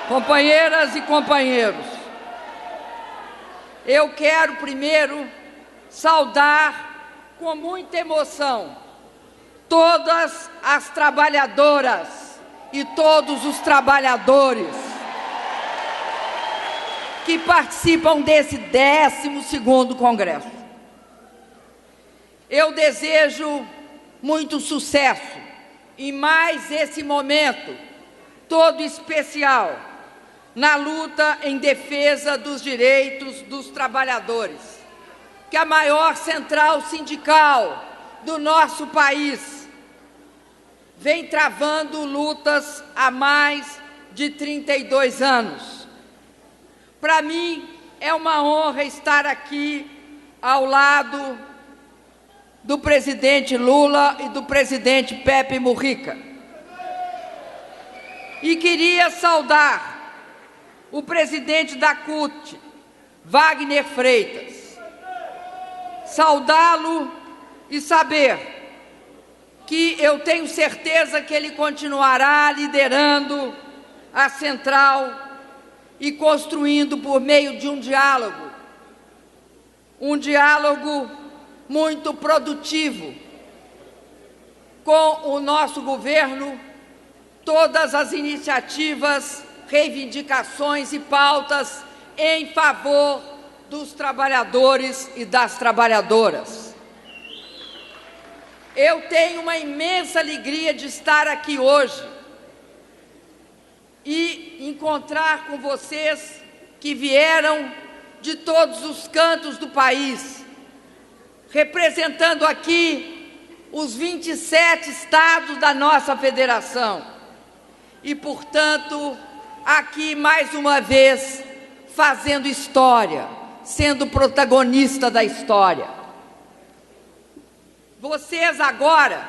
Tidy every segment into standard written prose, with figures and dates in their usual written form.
Companheiras e companheiros, eu quero primeiro saudar com muita emoção todas as trabalhadoras e todos os trabalhadores que participam desse 12º Congresso. Eu desejo muito sucesso em mais esse momento todo especial na luta em defesa dos direitos dos trabalhadores, que a maior central sindical do nosso país vem travando lutas há mais de 32 anos. Para mim, é uma honra estar aqui ao lado do presidente Lula e do presidente Pepe Mujica. E queria saudar o presidente da CUT, Wagner Freitas, saudá-lo e saber que eu tenho certeza que ele continuará liderando a central e construindo por meio de um diálogo muito produtivo com o nosso governo, todas as iniciativas, reivindicações e pautas em favor dos trabalhadores e das trabalhadoras. Eu tenho uma imensa alegria de estar aqui hoje e encontrar com vocês que vieram de todos os cantos do país, representando aqui os 27 estados da nossa federação e, portanto, aqui mais uma vez fazendo história, sendo protagonista da história. Vocês agora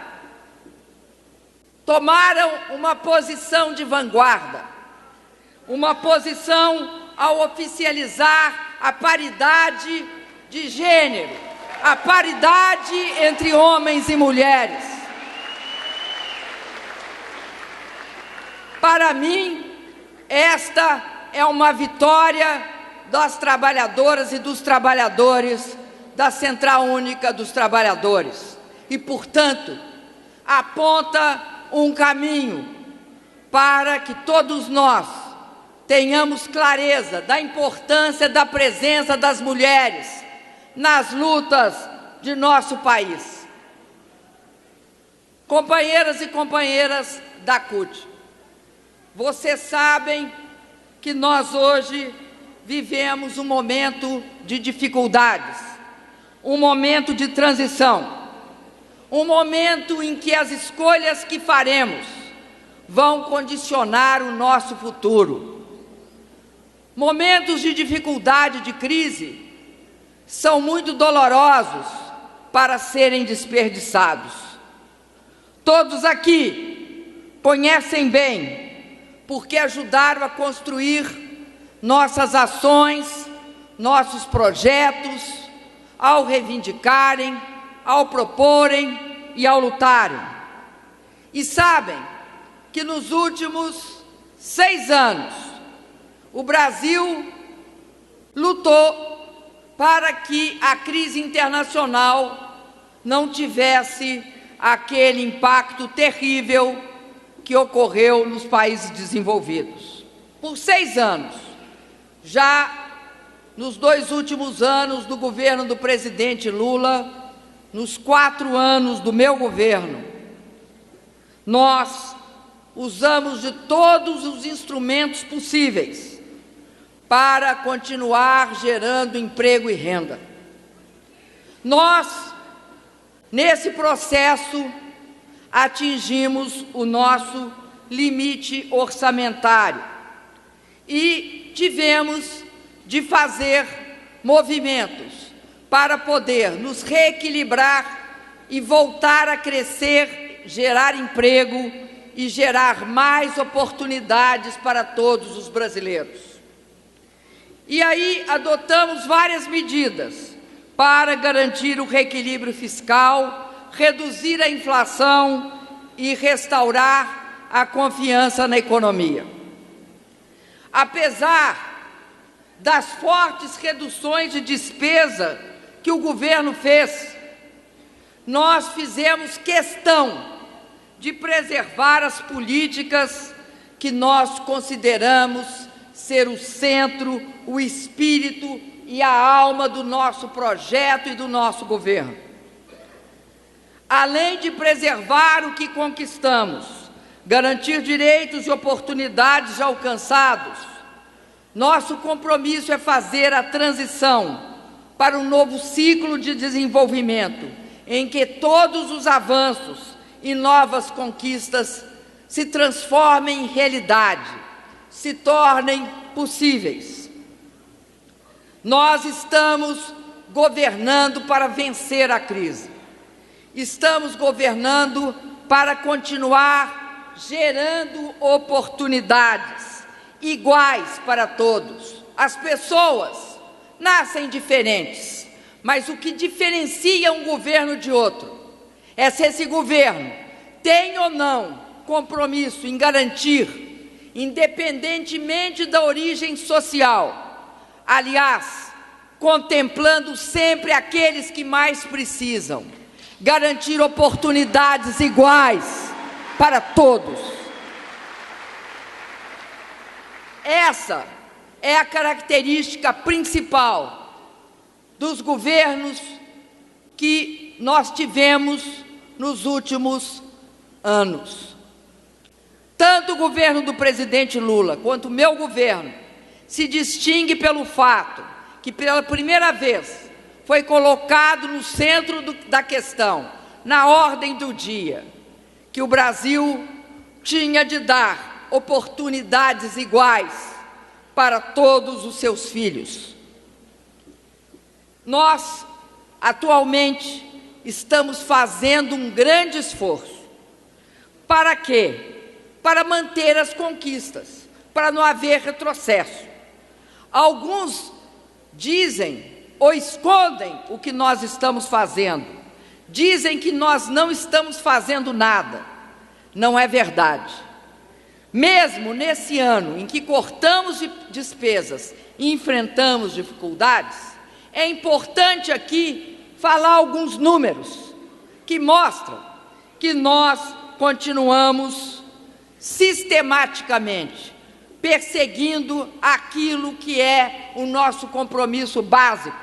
tomaram uma posição de vanguarda, uma posição ao oficializar a paridade de gênero, a paridade entre homens e mulheres. Para mim, esta é uma vitória das trabalhadoras e dos trabalhadores da Central Única dos Trabalhadores e, portanto, aponta um caminho para que todos nós tenhamos clareza da importância da presença das mulheres nas lutas de nosso país. Companheiras e companheiras da CUT, vocês sabem que nós hoje vivemos um momento de dificuldades, um momento de transição, um momento em que as escolhas que faremos vão condicionar o nosso futuro. Momentos de dificuldade, de crise, são muito dolorosos para serem desperdiçados. Todos aqui conhecem bem, porque ajudaram a construir nossas ações, nossos projetos, ao reivindicarem, ao proporem e ao lutarem. E sabem que nos últimos 6 anos, o Brasil lutou para que a crise internacional não tivesse aquele impacto terrível que ocorreu nos países desenvolvidos. Por 6 anos, já nos 2 últimos anos do governo do presidente Lula, nos 4 anos do meu governo, nós usamos de todos os instrumentos possíveis para continuar gerando emprego e renda. Nós, nesse processo, atingimos o nosso limite orçamentário e tivemos de fazer movimentos para poder nos reequilibrar e voltar a crescer, gerar emprego e gerar mais oportunidades para todos os brasileiros. E aí adotamos várias medidas para garantir o reequilíbrio fiscal, reduzir a inflação e restaurar a confiança na economia. Apesar das fortes reduções de despesa que o governo fez, nós fizemos questão de preservar as políticas que nós consideramos ser o centro, o espírito e a alma do nosso projeto e do nosso governo. Além de preservar o que conquistamos, garantir direitos e oportunidades já alcançados, nosso compromisso é fazer a transição para um novo ciclo de desenvolvimento, em que todos os avanços e novas conquistas se transformem em realidade, se tornem possíveis. Nós estamos governando para vencer a crise. Estamos governando para continuar gerando oportunidades iguais para todos. As pessoas nascem diferentes, mas o que diferencia um governo de outro é se esse governo tem ou não compromisso em garantir, independentemente da origem social, aliás, contemplando sempre aqueles que mais precisam, garantir oportunidades iguais para todos. Essa é a característica principal dos governos que nós tivemos nos últimos anos. Tanto o governo do presidente Lula quanto o meu governo se distingue pelo fato que, pela primeira vez, foi colocado no centro da questão, na ordem do dia, que o Brasil tinha de dar oportunidades iguais para todos os seus filhos. Nós, atualmente, estamos fazendo um grande esforço. Para quê? Para manter as conquistas, para não haver retrocesso. Alguns dizem ou escondem o que nós estamos fazendo. Dizem que nós não estamos fazendo nada. Não é verdade. Mesmo nesse ano em que cortamos despesas e enfrentamos dificuldades, é importante aqui falar alguns números que mostram que nós continuamos sistematicamente perseguindo aquilo que é o nosso compromisso básico.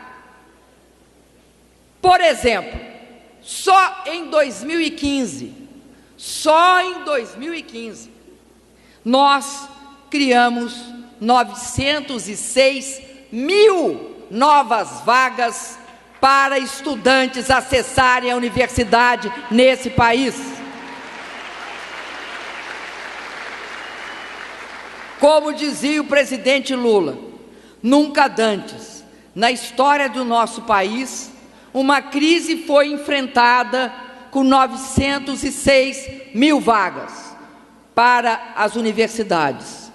Por exemplo, só em 2015, nós criamos 906 mil novas vagas para estudantes acessarem a universidade nesse país. Como dizia o presidente Lula, nunca antes, na história do nosso país, uma crise foi enfrentada com 906 mil vagas para as universidades.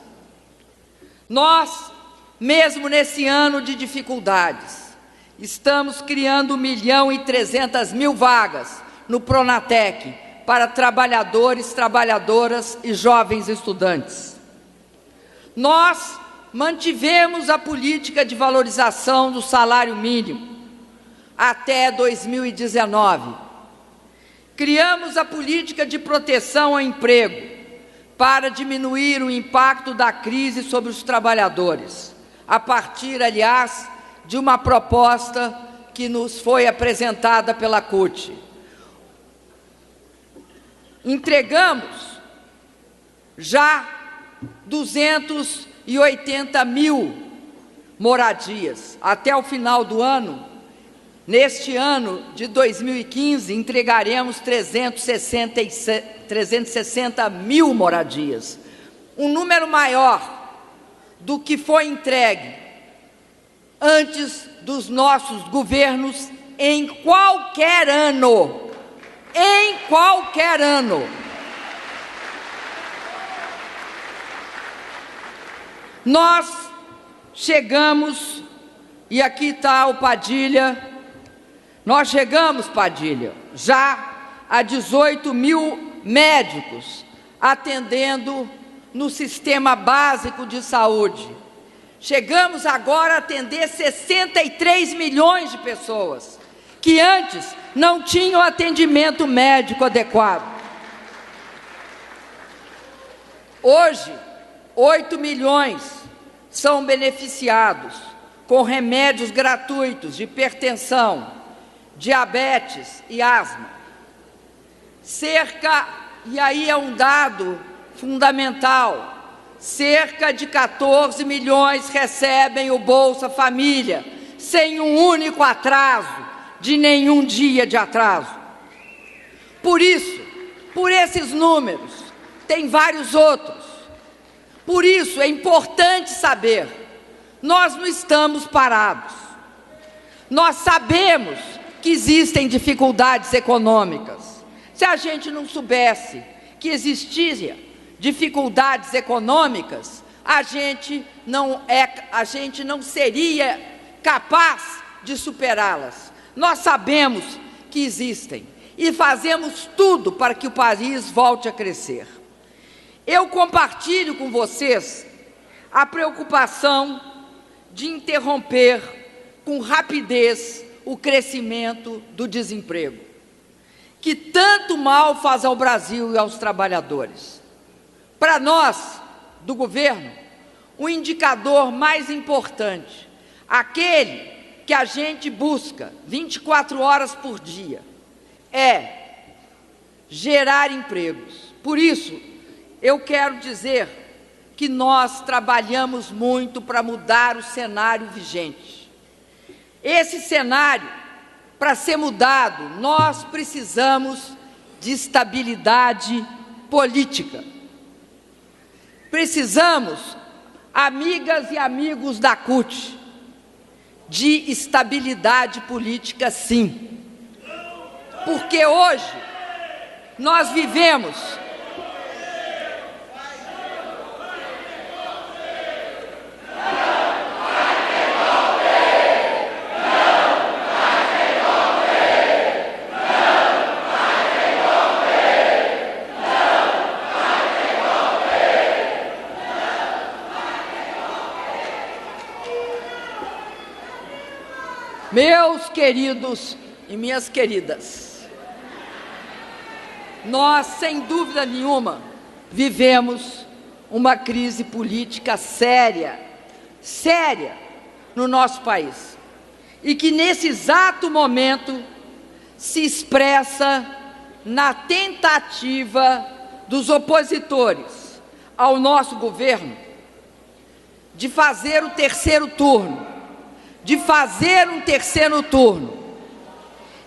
Nós, mesmo nesse ano de dificuldades, estamos criando 1.300.000 vagas no Pronatec para trabalhadores, trabalhadoras e jovens estudantes. Nós mantivemos a política de valorização do salário mínimo até 2019. Criamos a política de proteção ao emprego para diminuir o impacto da crise sobre os trabalhadores, a partir, aliás, de uma proposta que nos foi apresentada pela CUT. Entregamos já 280.000 moradias. Até o final do ano, neste ano de 2015, entregaremos 360.000 moradias. Um número maior do que foi entregue antes dos nossos governos em qualquer ano. Em qualquer ano. Nós chegamos, e aqui está o Padilha, nós chegamos, Padilha, já a 18.000 médicos atendendo no sistema básico de saúde. Chegamos agora a atender 63 milhões de pessoas que antes não tinham atendimento médico adequado. Hoje, 8 milhões são beneficiados com remédios gratuitos de hipertensão, diabetes e asma. E aí é um dado fundamental, cerca de 14 milhões recebem o Bolsa Família, sem um único atraso, de nenhum dia de atraso. Por isso, por esses números, tem vários outros. Por isso é importante saber, nós não estamos parados. Nós sabemos que existem dificuldades econômicas. Se a gente não soubesse que existiam dificuldades econômicas, a gente não seria capaz de superá-las. Nós sabemos que existem e fazemos tudo para que o país volte a crescer. Eu compartilho com vocês a preocupação de interromper com rapidez o crescimento do desemprego, que tanto mal faz ao Brasil e aos trabalhadores. Para nós, do governo, o indicador mais importante, aquele que a gente busca 24 horas por dia, é gerar empregos. Por isso, eu quero dizer que nós trabalhamos muito para mudar o cenário vigente. Esse cenário, para ser mudado, nós precisamos de estabilidade política. Precisamos, amigas e amigos da CUT, de estabilidade política, sim. Porque hoje nós vivemos meus queridos e minhas queridas, nós, sem dúvida nenhuma, vivemos uma crise política séria no nosso país, e que nesse exato momento se expressa na tentativa dos opositores ao nosso governo de fazer o terceiro turno,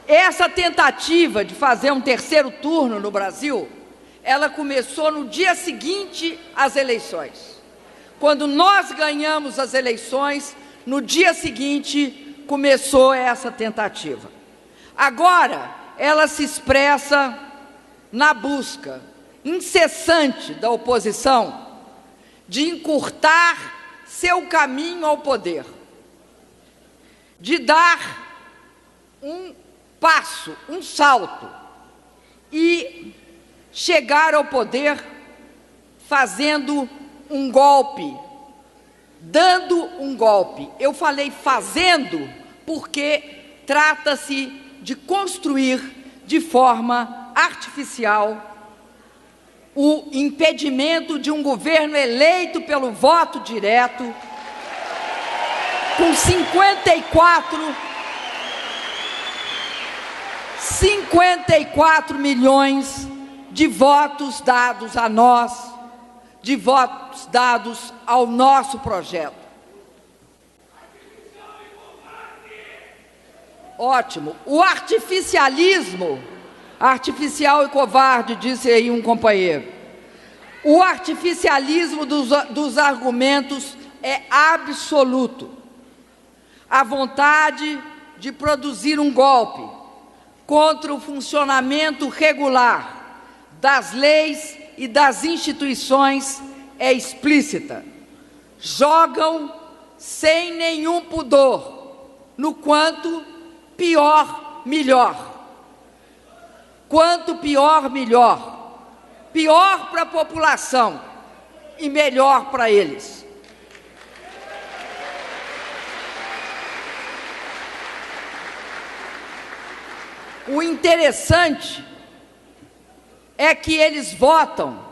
Essa tentativa de fazer um terceiro turno no Brasil, ela começou no dia seguinte às eleições. Quando nós ganhamos as eleições, no dia seguinte começou essa tentativa. Agora, ela se expressa na busca incessante da oposição de encurtar seu caminho ao poder, de dar um passo, um salto e chegar ao poder fazendo um golpe, dando um golpe. Eu falei fazendo porque trata-se de construir de forma artificial o impedimento de um governo eleito pelo voto direto, com 54 milhões de votos dados a nós, de votos dados ao nosso projeto. Ótimo. O artificialismo, artificial e covarde, disse aí um companheiro. O artificialismo dos argumentos é absoluto. A vontade de produzir um golpe contra o funcionamento regular das leis e das instituições é explícita. Jogam sem nenhum pudor, no quanto pior, melhor. Quanto pior, melhor. Pior para a população, e melhor para eles. O interessante é que eles votam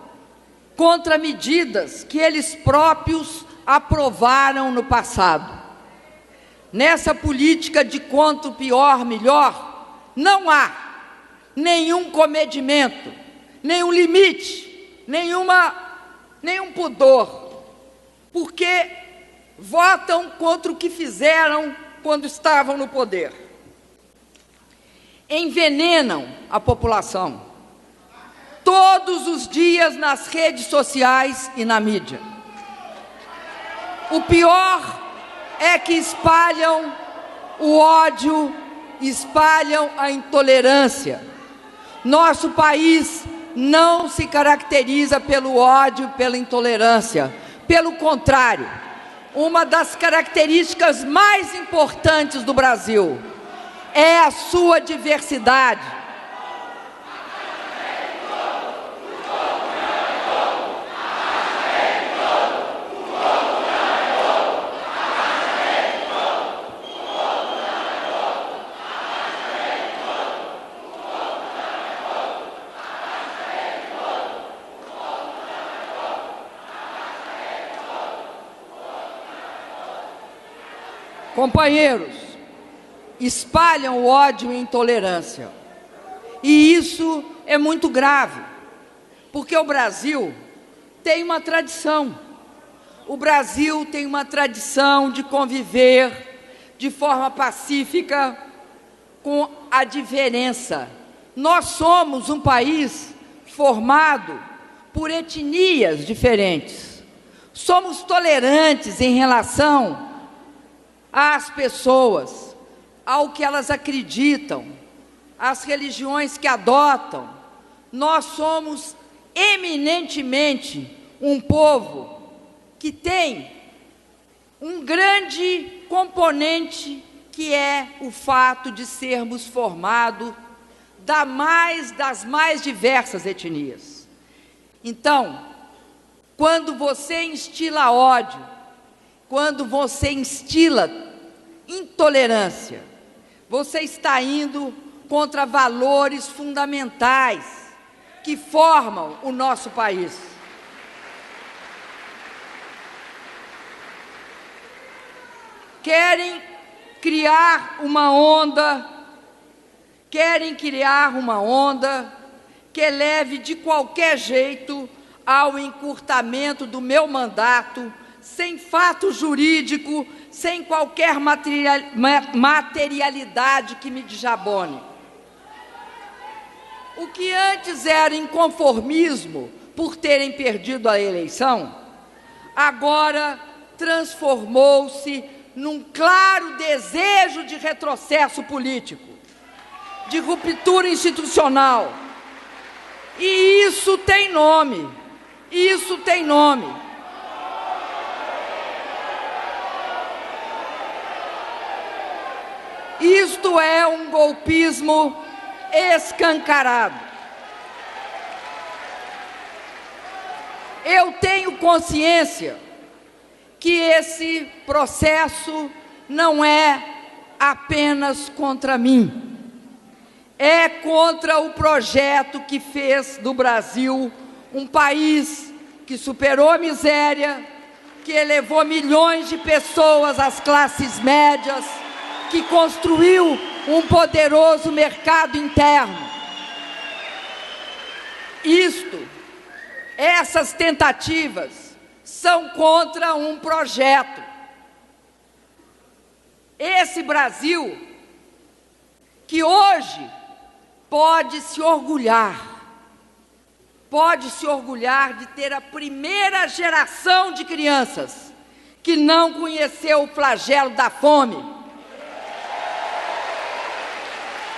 contra medidas que eles próprios aprovaram no passado. Nessa política de quanto pior, melhor, não há nenhum comedimento, nenhum limite, nenhum pudor, porque votam contra o que fizeram quando estavam no poder. Envenenam a população todos os dias nas redes sociais e na mídia. O pior é que espalham o ódio, espalham a intolerância. Nosso país não se caracteriza pelo ódio, pela intolerância. Pelo contrário, uma das características mais importantes do Brasil é a sua diversidade. Companheiros, espalham o ódio e a intolerância. E isso é muito grave, porque o Brasil tem uma tradição. O Brasil tem uma tradição de conviver de forma pacífica com a diferença. Nós somos um país formado por etnias diferentes. Somos tolerantes em relação às pessoas, ao que elas acreditam, às religiões que adotam. Nós somos eminentemente um povo que tem um grande componente, que é o fato de sermos formados das mais diversas etnias. Então, quando você instila ódio, quando você instila intolerância, você está indo contra valores fundamentais que formam o nosso país. Querem criar uma onda que leve de qualquer jeito ao encurtamento do meu mandato, sem fato jurídico, sem qualquer materialidade que me desabone. O que antes era inconformismo por terem perdido a eleição, agora transformou-se num claro desejo de retrocesso político, de ruptura institucional. E isso tem nome, isso tem nome. Isto é um golpismo escancarado. Eu tenho consciência que esse processo não é apenas contra mim, é contra o projeto que fez do Brasil um país que superou a miséria, que elevou milhões de pessoas às classes médias, que construiu um poderoso mercado interno. Essas tentativas são contra um projeto. Esse Brasil, que hoje pode se orgulhar de ter a primeira geração de crianças que não conheceu o flagelo da fome.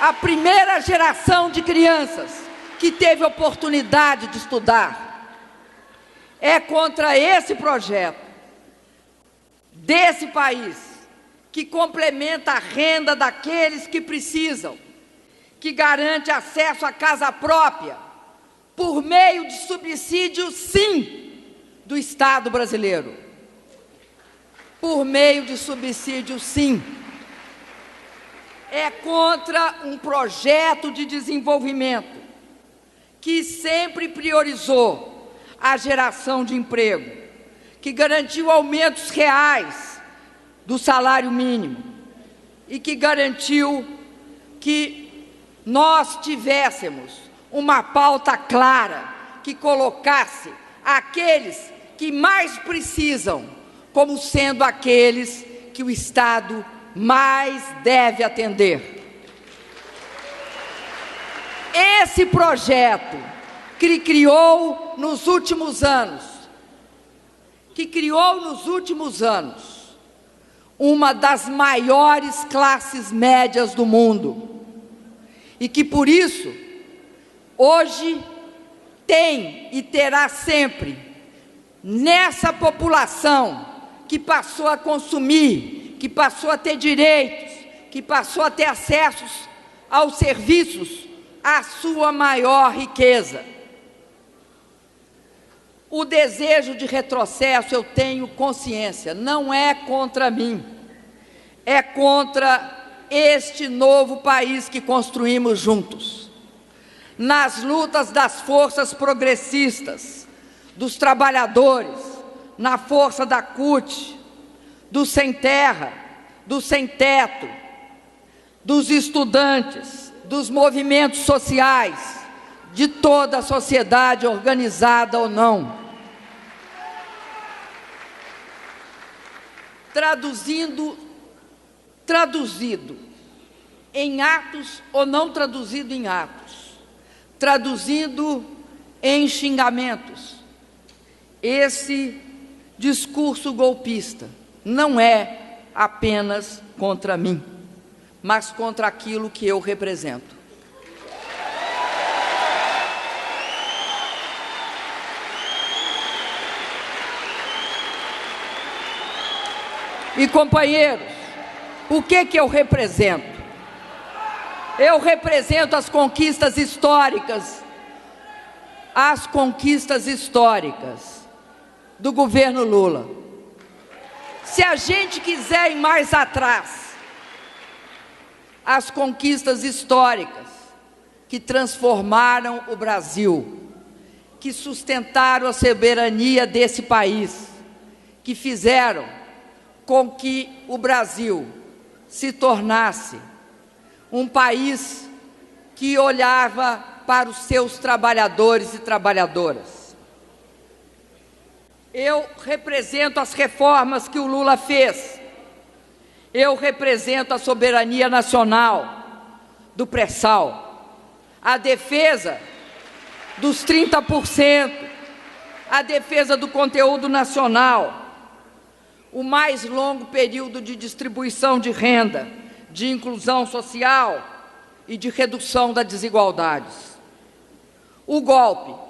A primeira geração de crianças que teve oportunidade de estudar. É contra esse projeto, desse país, que complementa a renda daqueles que precisam, que garante acesso à casa própria, por meio de subsídio, sim, do Estado brasileiro, por meio de subsídios, sim. É contra um projeto de desenvolvimento que sempre priorizou a geração de emprego, que garantiu aumentos reais do salário mínimo e que garantiu que nós tivéssemos uma pauta clara que colocasse aqueles que mais precisam como sendo aqueles que o Estado mais deve atender. Esse projeto que criou nos últimos anos, uma das maiores classes médias do mundo, e que por isso hoje tem e terá sempre nessa população que passou a consumir, que passou a ter direitos, que passou a ter acessos aos serviços, a sua maior riqueza. O desejo de retrocesso, eu tenho consciência, não é contra mim, é contra este novo país que construímos juntos. Nas lutas das forças progressistas, dos trabalhadores, na força da CUT, dos sem terra, dos sem teto, dos estudantes, dos movimentos sociais, de toda a sociedade, organizada ou não. Traduzido em atos ou não traduzido em atos, traduzindo em xingamentos, esse discurso golpista não é apenas contra mim, mas contra aquilo que eu represento. E, companheiros, o que eu represento? Eu represento as conquistas históricas do governo Lula. Se a gente quiser ir mais atrás, as conquistas históricas que transformaram o Brasil, que sustentaram a soberania desse país, que fizeram com que o Brasil se tornasse um país que olhava para os seus trabalhadores e trabalhadoras. Eu represento as reformas que o Lula fez. Eu represento a soberania nacional do pré-sal, a defesa dos 30%, a defesa do conteúdo nacional, o mais longo período de distribuição de renda, de inclusão social e de redução das desigualdades. O golpe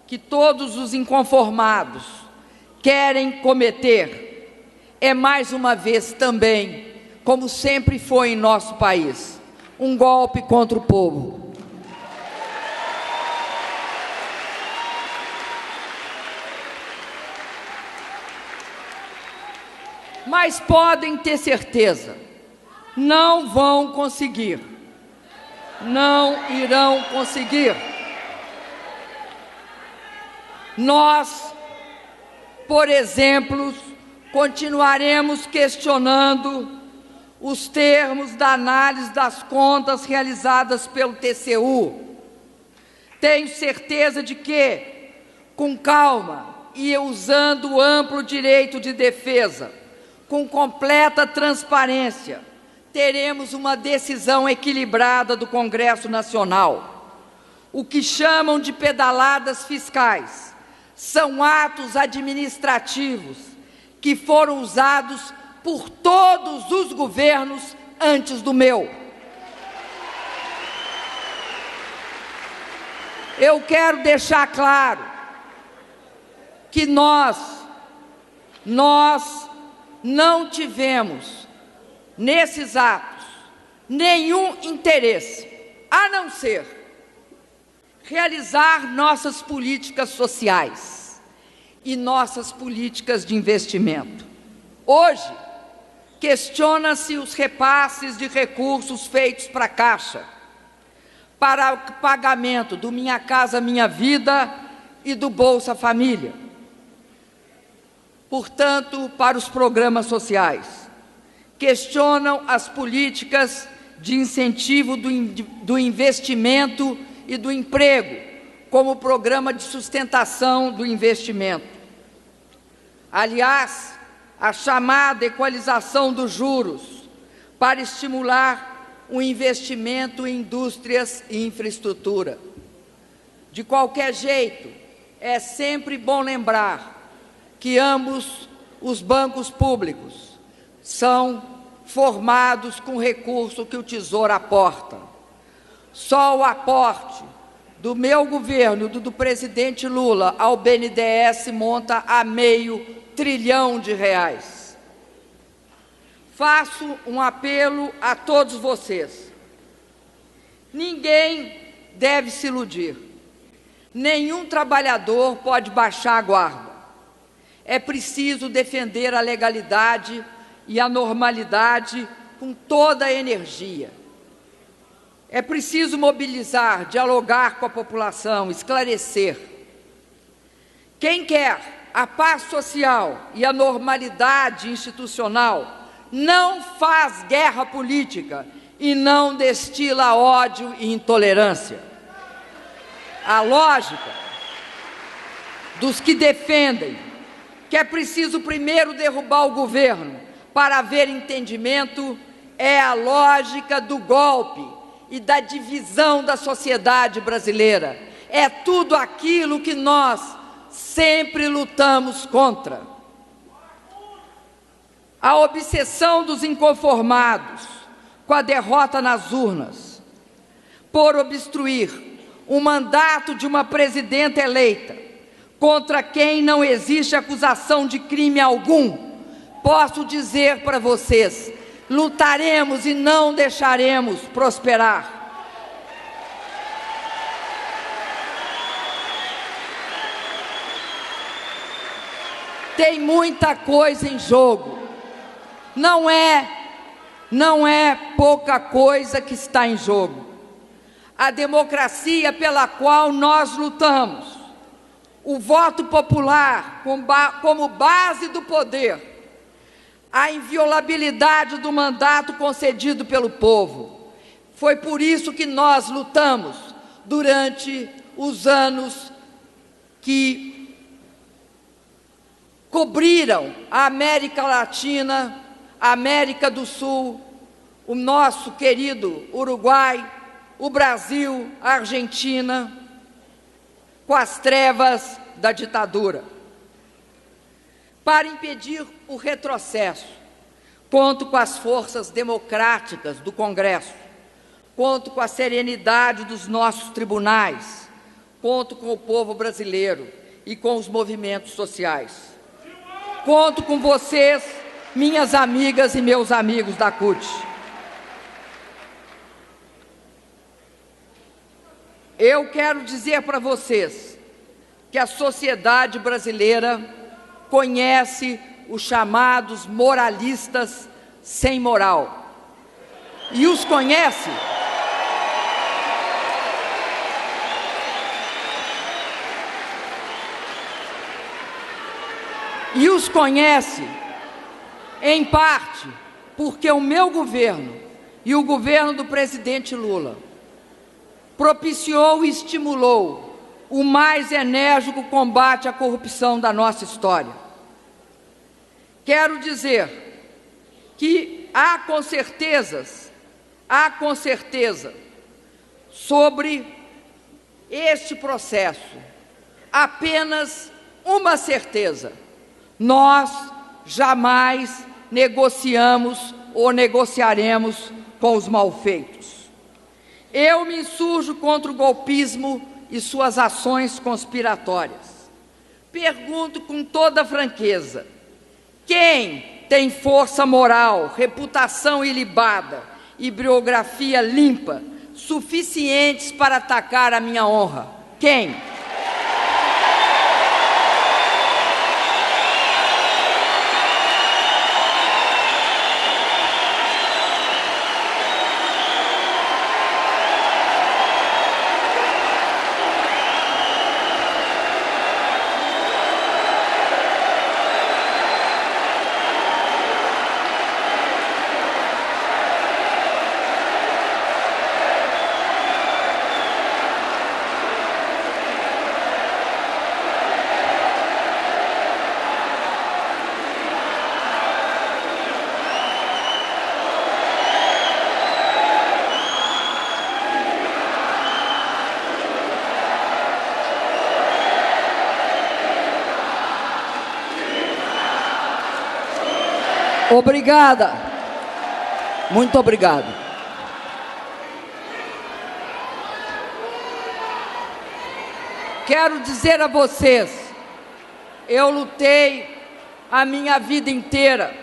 que todos os inconformados querem cometer é, mais uma vez também, como sempre foi em nosso país, um golpe contra o povo. Mas podem ter certeza, não vão conseguir, não irão conseguir. Nós, por exemplo, continuaremos questionando os termos da análise das contas realizadas pelo TCU. Tenho certeza de que, com calma e usando o amplo direito de defesa, com completa transparência, teremos uma decisão equilibrada do Congresso Nacional. O que chamam de pedaladas fiscais são atos administrativos que foram usados por todos os governos antes do meu. Eu quero deixar claro que nós não tivemos, nesses atos, nenhum interesse, a não ser realizar nossas políticas sociais, e nossas políticas de investimento. Hoje, questiona-se os repasses de recursos feitos para a Caixa, para o pagamento do Minha Casa Minha Vida e do Bolsa Família, portanto, para os programas sociais. Questionam as políticas de incentivo do investimento e do emprego, como o programa de sustentação do investimento. Aliás, a chamada equalização dos juros para estimular o investimento em indústrias e infraestrutura. De qualquer jeito, é sempre bom lembrar que ambos os bancos públicos são formados com recurso que o Tesouro aporta. Só o aporte do meu governo, do presidente Lula, ao BNDES monta a R$500 bilhão. Faço um apelo a todos vocês. Ninguém deve se iludir. Nenhum trabalhador pode baixar a guarda. É preciso defender a legalidade e a normalidade com toda a energia. É preciso mobilizar, dialogar com a população, esclarecer. Quem quer a paz social e a normalidade institucional não faz guerra política e não destila ódio e intolerância. A lógica dos que defendem que é preciso primeiro derrubar o governo para haver entendimento é a lógica do golpe e da divisão da sociedade brasileira. É tudo aquilo que nós sempre lutamos contra. A obsessão dos inconformados com a derrota nas urnas, por obstruir o mandato de uma presidenta eleita, contra quem não existe acusação de crime algum, posso dizer para vocês, lutaremos e não deixaremos prosperar. Tem muita coisa em jogo. Não é pouca coisa que está em jogo. A democracia pela qual nós lutamos, o voto popular como base do poder, a inviolabilidade do mandato concedido pelo povo. Foi por isso que nós lutamos durante os anos que cobriram a América Latina, a América do Sul, o nosso querido Uruguai, o Brasil, a Argentina, com as trevas da ditadura. Para impedir o retrocesso, conto com as forças democráticas do Congresso, conto com a serenidade dos nossos tribunais, conto com o povo brasileiro e com os movimentos sociais. Conto com vocês, minhas amigas e meus amigos da CUT. Eu quero dizer para vocês que a sociedade brasileira conhece os chamados moralistas sem moral. E os conhece em parte porque o meu governo e o governo do presidente Lula propiciou e estimulou o mais enérgico combate à corrupção da nossa história. Quero dizer que há com certeza sobre este processo, apenas uma certeza: nós jamais negociamos ou negociaremos com os malfeitos. Eu me insurjo contra o golpismo e suas ações conspiratórias. Pergunto com toda franqueza: quem tem força moral, reputação ilibada e biografia limpa suficientes para atacar a minha honra? Quem? Obrigada. Muito obrigado. Quero dizer a vocês, eu lutei a minha vida inteira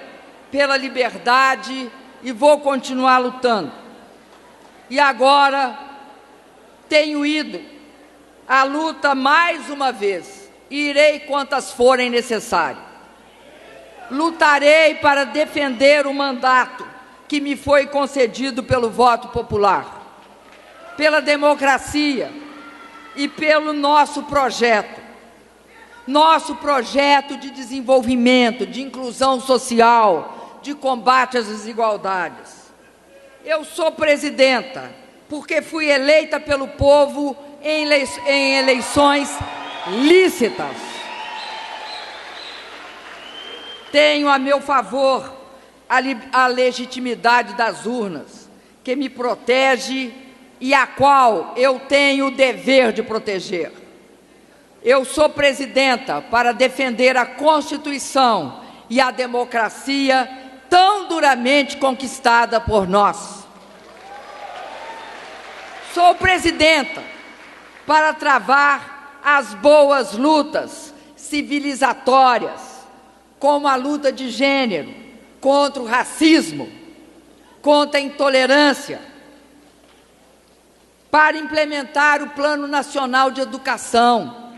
pela liberdade e vou continuar lutando. E agora tenho ido à luta mais uma vez e irei quantas forem necessárias. Lutarei para defender o mandato que me foi concedido pelo voto popular, pela democracia e pelo nosso projeto de desenvolvimento, de inclusão social, de combate às desigualdades. Eu sou presidenta porque fui eleita pelo povo em eleições lícitas. Tenho a meu favor a legitimidade das urnas, que me protege e a qual eu tenho o dever de proteger. Eu sou presidenta para defender a Constituição e a democracia tão duramente conquistada por nós. Sou presidenta para travar as boas lutas civilizatórias, como a luta de gênero, contra o racismo, contra a intolerância, para implementar o Plano Nacional de Educação,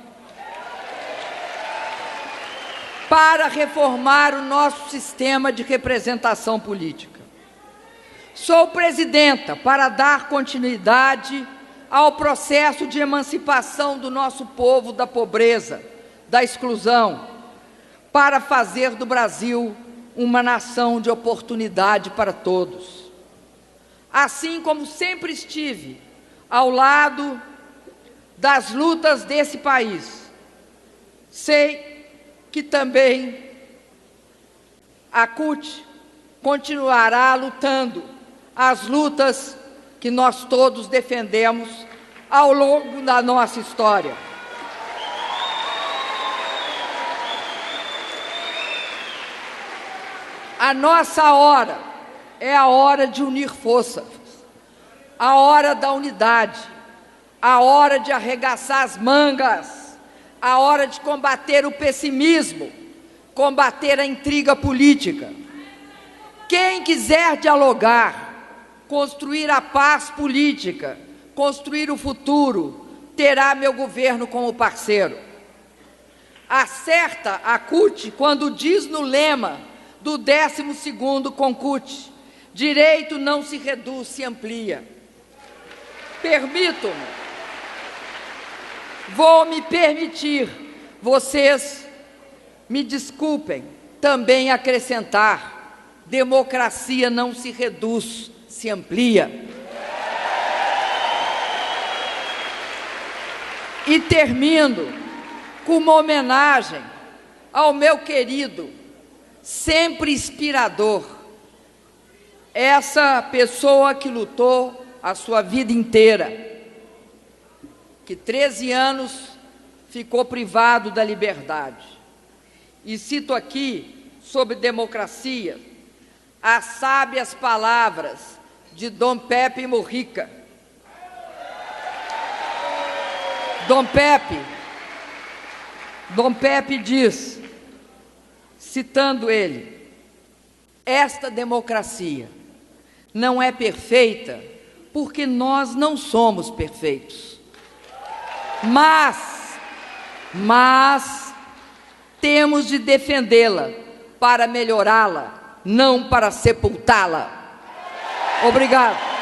para reformar o nosso sistema de representação política. Sou presidenta para dar continuidade ao processo de emancipação do nosso povo da pobreza, da exclusão, para fazer do Brasil uma nação de oportunidade para todos. Assim como sempre estive ao lado das lutas desse país, sei que também a CUT continuará lutando as lutas que nós todos defendemos ao longo da nossa história. A nossa hora é a hora de unir forças, a hora da unidade, a hora de arregaçar as mangas, a hora de combater o pessimismo, combater a intriga política. Quem quiser dialogar, construir a paz política, construir o futuro, terá meu governo como parceiro. Acerta a CUT quando diz no lema do 12º Concute: direito não se reduz, se amplia. Permitam-me, vou me permitir, vocês me desculpem, também acrescentar: democracia não se reduz, se amplia. E termino com uma homenagem ao meu querido, sempre inspirador, essa pessoa que lutou a sua vida inteira, que 13 anos ficou privado da liberdade. E cito aqui, sobre democracia, as sábias palavras de Dom Pepe Mujica. Dom Pepe diz, citando ele: esta democracia não é perfeita porque nós não somos perfeitos, mas temos de defendê-la para melhorá-la, não para sepultá-la. Obrigado.